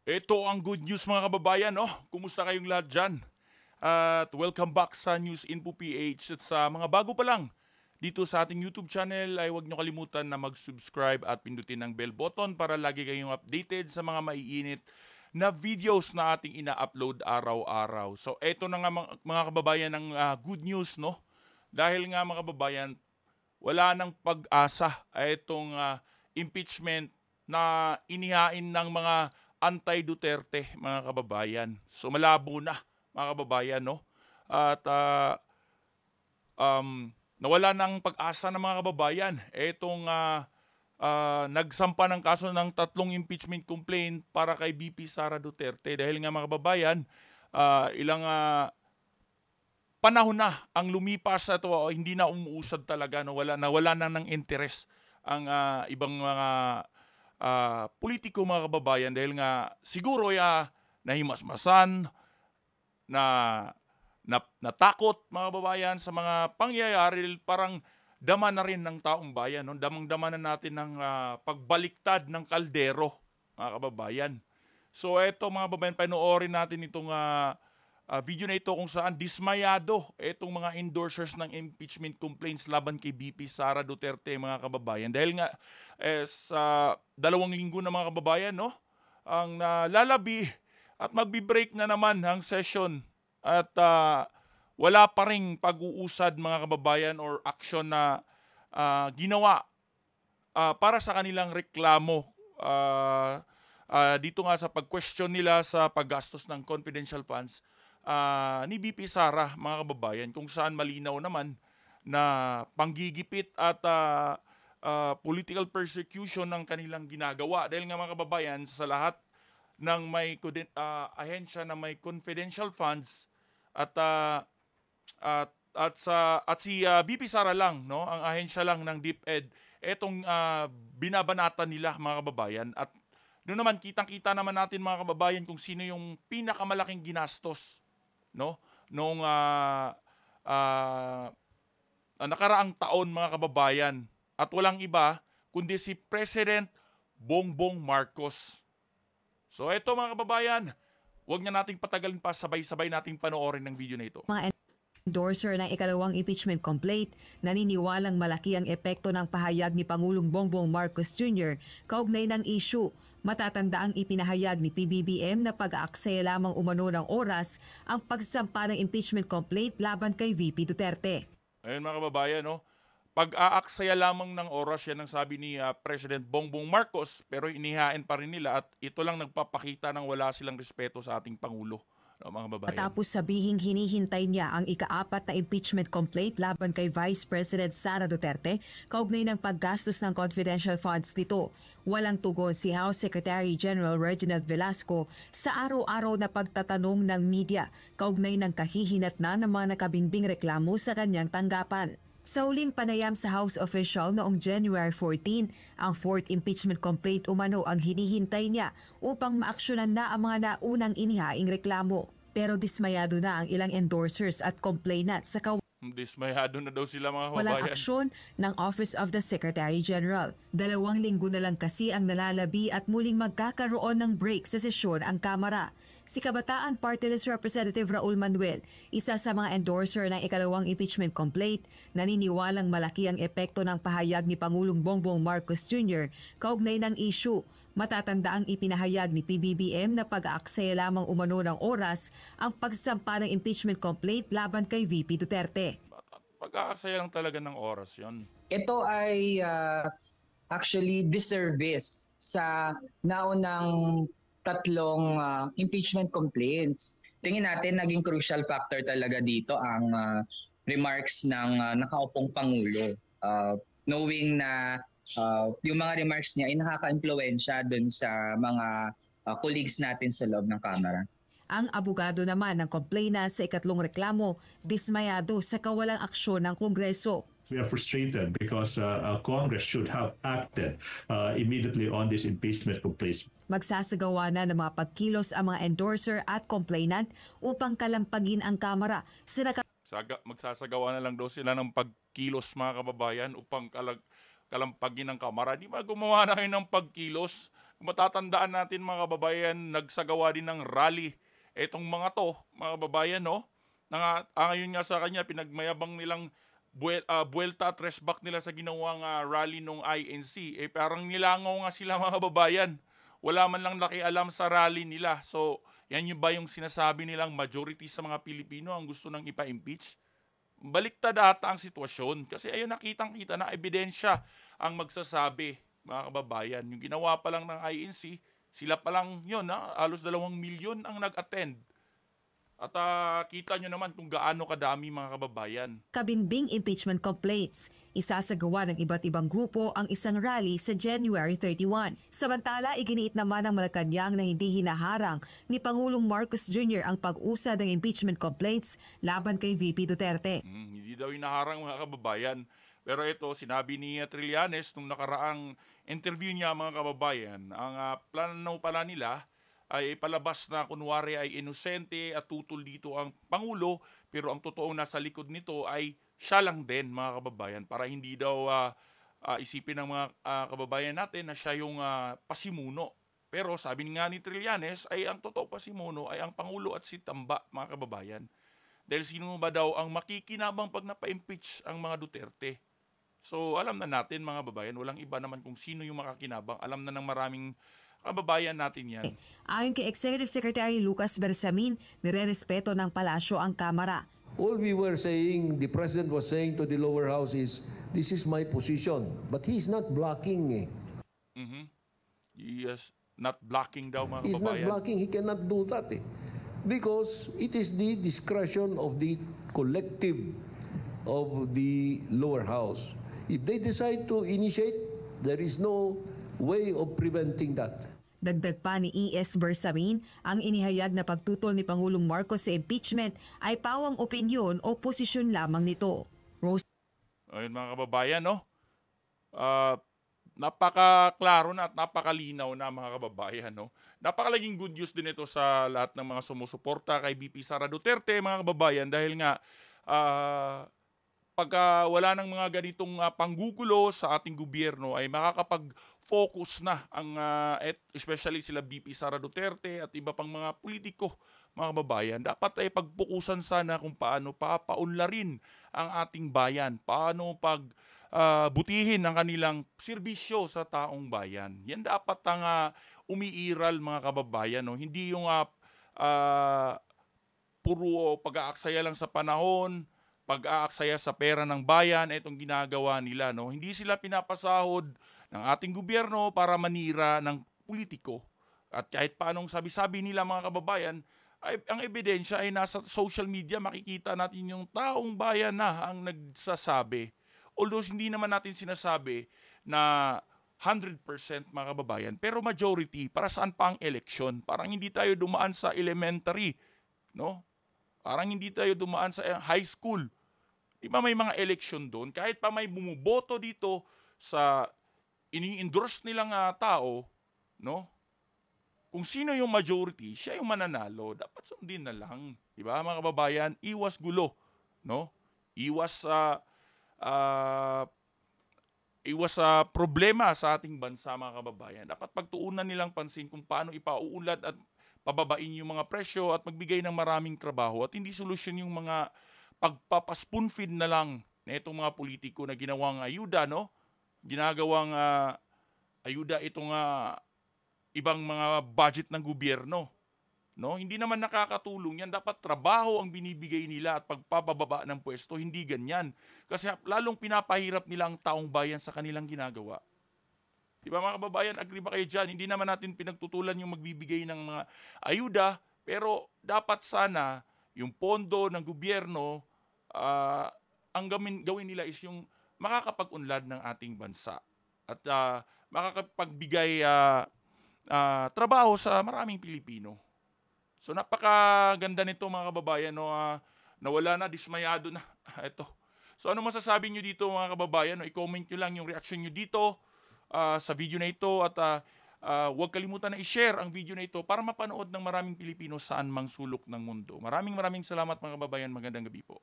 Ito ang good news mga kababayan, no? Kumusta kayong lahat dyan? At welcome back sa News Info PH. At sa mga bago pa lang dito sa ating YouTube channel ay huwag nyo kalimutan na mag-subscribe at pindutin ang bell button para lagi kayong updated sa mga maiinit na videos na ating ina-upload araw-araw. So eto na nga mga kababayan ng good news, no? Dahil nga mga kababayan, wala nang pag-asa ay itong impeachment na inihain ng mga anti-Duterte, mga kababayan. So malabo na, mga kababayan, no? At nawala ng pag-asa ng mga kababayan. Itong nagsampa ng kaso ng 3 impeachment complaint para kay VP Sara Duterte. Dahil nga mga kababayan, ilang panahon na ang lumipas at hindi na umuusad talaga, no? Wala na ng interes ang ibang mga politiko, mga kababayan, dahil nga siguro nahimasmasan, na, natakot, mga kababayan, sa mga pangyayari. Parang dama na rin ng taong bayan, no? Damang-dama na natin ng pagbaliktad ng kaldero, mga kababayan. So eto mga kababayan, panoorin natin itong video na ito kung saan dismayado itong mga endorsers ng impeachment complaints laban kay VP Sara Duterte, mga kababayan. Dahil nga sa 2 linggo na, mga kababayan, no, ang lalabi at magbi-break na naman ang session at wala pa ring pag-uusad, mga kababayan, or action na ginawa para sa kanilang reklamo dito nga sa pag-question nila sa paggastos ng confidential funds ni VP Sara, mga kababayan, kung saan malinaw naman na panggigipit at political persecution ng kanilang ginagawa. Dahil nga, mga kababayan, sa lahat ng may ahensya na may confidential funds at si VP Sara lang, no, ang ahensya lang ng DepEd, etong binabanatan nila, mga kababayan. At doon naman kitang-kita naman natin, mga kababayan, kung sino yung pinakamalaking ginastos, no, nung nakaraang taon, mga kababayan, at walang iba kundi si President Bongbong Marcos. So eto, mga kababayan, huwag na nating patagalin pa, sabay-sabay nating panoorin ng video na ito. Mga endorser ng ikalawang impeachment complaint, naniniwalang malaki ang epekto ng pahayag ni Pangulong Bongbong Marcos Jr. kaugnay ng issue. Matatanda ang ipinahayag ni PBBM na pag-aaksaya lamang umano ng oras ang pagsasampa ng impeachment complaint laban kay VP Duterte. Ayun, mga kababayan, no? Pag-aaksaya lamang ng oras, yan ang sabi ni President Bongbong Marcos, pero inihain pa rin nila at ito lang nagpapakita ng wala silang respeto sa ating Pangulo, no, mga kababayan. Matapos sabihing hinihintay niya ang ika-4 na impeachment complaint laban kay Vice President Sara Duterte kaugnay ng paggastos ng confidential funds nito. Walang tugon si House Secretary General Reginald Velasco sa araw-araw na pagtatanong ng media kaugnay ng kahihinatnan ng mga nakabinbing reklamo sa kanyang tanggapan. Sa uling panayam sa House official noong January 14, ang 4th impeachment complaint umano ang hinihintay niya upang maaksyonan na ang mga naunang inihaing reklamo. Pero dismayado na ang ilang endorsers at complainants sa Dismayado na daw sila, mga walang kababayan. aksyon ng Office of the Secretary General. 2 linggo na lang kasi ang nalalabi at muling magkakaroon ng break sa sesyon ang Kamara. Si Kabataan Party List Representative Raul Manuel, isa sa mga endorser ng ikalawang impeachment complaint, naniniwalang malaki ang epekto ng pahayag ni Pangulong Bongbong Marcos Jr. kaugnay ng issue. Matatanda ang ipinahayag ni PBBM na pag-aaksaya lamang umano ng oras ang pagsasampa ng impeachment complaint laban kay VP Duterte. Pag-aaksaya lang talaga ng oras yon. Ito ay actually disservice sa naunang 3 impeachment complaints. Tingin natin naging crucial factor talaga dito ang remarks ng nakaupong Pangulo. Knowing na yung mga remarks niya ay nakaka-impluwensya dun sa mga colleagues natin sa loob ng Kamara. Ang abogado naman ng complainant sa ikatlong reklamo, dismayado sa kawalang aksyon ng Kongreso. We are frustrated because Congress should have acted immediately on this impeachment complaint. Magsasagawa na ng mga pagkilos ang mga endorser at complainant upang kalampagin ang Kamara. Magsasagawa na lang daw sila ng pagkilos, mga kababayan, upang kalampagin ng Kamara. Di ba gumawa na kayo ng pagkilos Matatandaan natin mga kababayan, nagsagawa din ng rally. Etong mga to, mga kababayan, no? Ngayon nga sa kanya, pinagmayabang nilang Buelta at Resback nila sa ginawang rally nung INC. Parang nilangaw nga sila mga kababayan. Wala man lang nakialam sa rally nila. So, yan yung ba yung sinasabi nilang majority sa mga Pilipino ang gusto nang ipa-impeach? Baliktad ata ang sitwasyon. Kasi ayun, nakitang-kita na ebidensya ang magsasabi, mga kababayan. Yung ginawa pa lang ng INC, sila pa lang yun, halos 2 milyon ang nag-attend. At kita nyo naman kung gaano kadami mga kababayan. Kabinbing impeachment complaints. Isasagawa ng iba't ibang grupo ang isang rally sa January 31. Samantala, iginiit naman ng Malacanang na hindi hinaharang ni Pangulong Marcos Jr. ang pag-usad ng impeachment complaints laban kay VP Duterte. Hindi daw hinaharang mga kababayan. Pero ito, sinabi ni Trillanes nung nakaraang interview niya mga kababayan, ang plano pala nila ay palabas na kunwari ay inosente at tutol dito ang Pangulo, pero ang totoong nasa likod nito ay siya lang din mga kababayan, para hindi daw isipin ng mga kababayan natin na siya yung pasimuno. Pero sabi nga ni Trillanes ay ang totoong pasimuno ay ang Pangulo at si Tamba mga kababayan. Dahil sino ba daw ang makikinabang pag napa-impeach ang mga Duterte? So alam na natin mga kababayan, walang iba naman kung sino yung makakinabang. Alam na ng maraming kababayan natin yan. Ayon kay Executive Secretary Lucas Bersamin, nirerespeto ng palasyo ang Kamara. All we were saying, the President was saying to the lower house is, this is my position. But he's not blocking. He is not blocking daw mga He's not kababayan. blocking. He cannot do that. Because it is the discretion of the collective of the lower house. If they decide to initiate, there is no way of preventing that. Dagdag pa ni E.S. Bersamin, ang inihayag na pagtutol ni Pangulong Marcos sa impeachment ay pawang opinyon o posisyon lamang nito. Ayun mga kababayan, no? Napaka-klaro na at napakalinaw na mga kababayan, no? Napakalaging good news din ito sa lahat ng mga sumusuporta kay VP Sara Duterte, mga kababayan, dahil nga pagka wala ng mga ganitong panggugulo sa ating gobyerno ay makakapag-focus na ang especially sila VP Sara Duterte at iba pang mga politiko, mga kababayan. Dapat ay pagpukusan sana kung paano papaunlarin ang ating bayan, paano butihin ang kanilang serbisyo sa taong bayan. Yan dapat ang umiiral mga kababayan, no? Hindi yung puro pag-aaksaya lang sa panahon, pag-aaksaya sa pera ng bayan, itong ginagawa nila, no? Hindi sila pinapasahod ng ating gobyerno para manira ng politiko. At kahit paanong sabi-sabi nila mga kababayan, ang ebidensya ay nasa social media, makikita natin yung taong bayan na ang nagsasabi. Although hindi naman natin sinasabi na 100% mga kababayan, pero majority, para saan pa ang election? Parang hindi tayo dumaan sa elementary, no? Parang hindi tayo dumaan sa high school. Di ba may mga election doon? Kahit pa may bumuboto dito sa ini-endorse nilang tao, no? Kung sino yung majority, siya yung mananalo. Dapat sundin na lang. Di ba mga kababayan? Iwas gulo, no? Iwas sa problema sa ating bansa mga kababayan. Dapat pagtuunan nilang pansin kung paano ipauunlad at pababain yung mga presyo at magbigay ng maraming trabaho at hindi solusyon yung mga pagpapaspoon feed na lang na itong mga politiko na ginawang ayuda, no? Ginagawang ayuda itong ibang mga budget ng gobyerno, no? Hindi naman nakakatulong yan. Dapat trabaho ang binibigay nila at pagpapababa ng pwesto, hindi ganyan. Kasi lalong pinapahirap nila ang taong bayan sa kanilang ginagawa. Di ba mga kababayan, agree ba kayo dyan? Hindi naman natin pinagtutulan yung magbibigay ng mga ayuda, pero dapat sana yung pondo ng gobyerno, ang gawin nila is yung makakapag-unlad ng ating bansa at makakapagbigay trabaho sa maraming Pilipino. So napakaganda nito mga kababayan, no? Nawala na, dismayado na. Ito. So ano masasabi nyo dito mga kababayan? No? I-comment nyo lang yung reaction nyo dito sa video na ito at huwag kalimutan na i-share ang video na ito para mapanood ng maraming Pilipino saan mang sulok ng mundo. Maraming salamat mga kababayan. Magandang gabi po.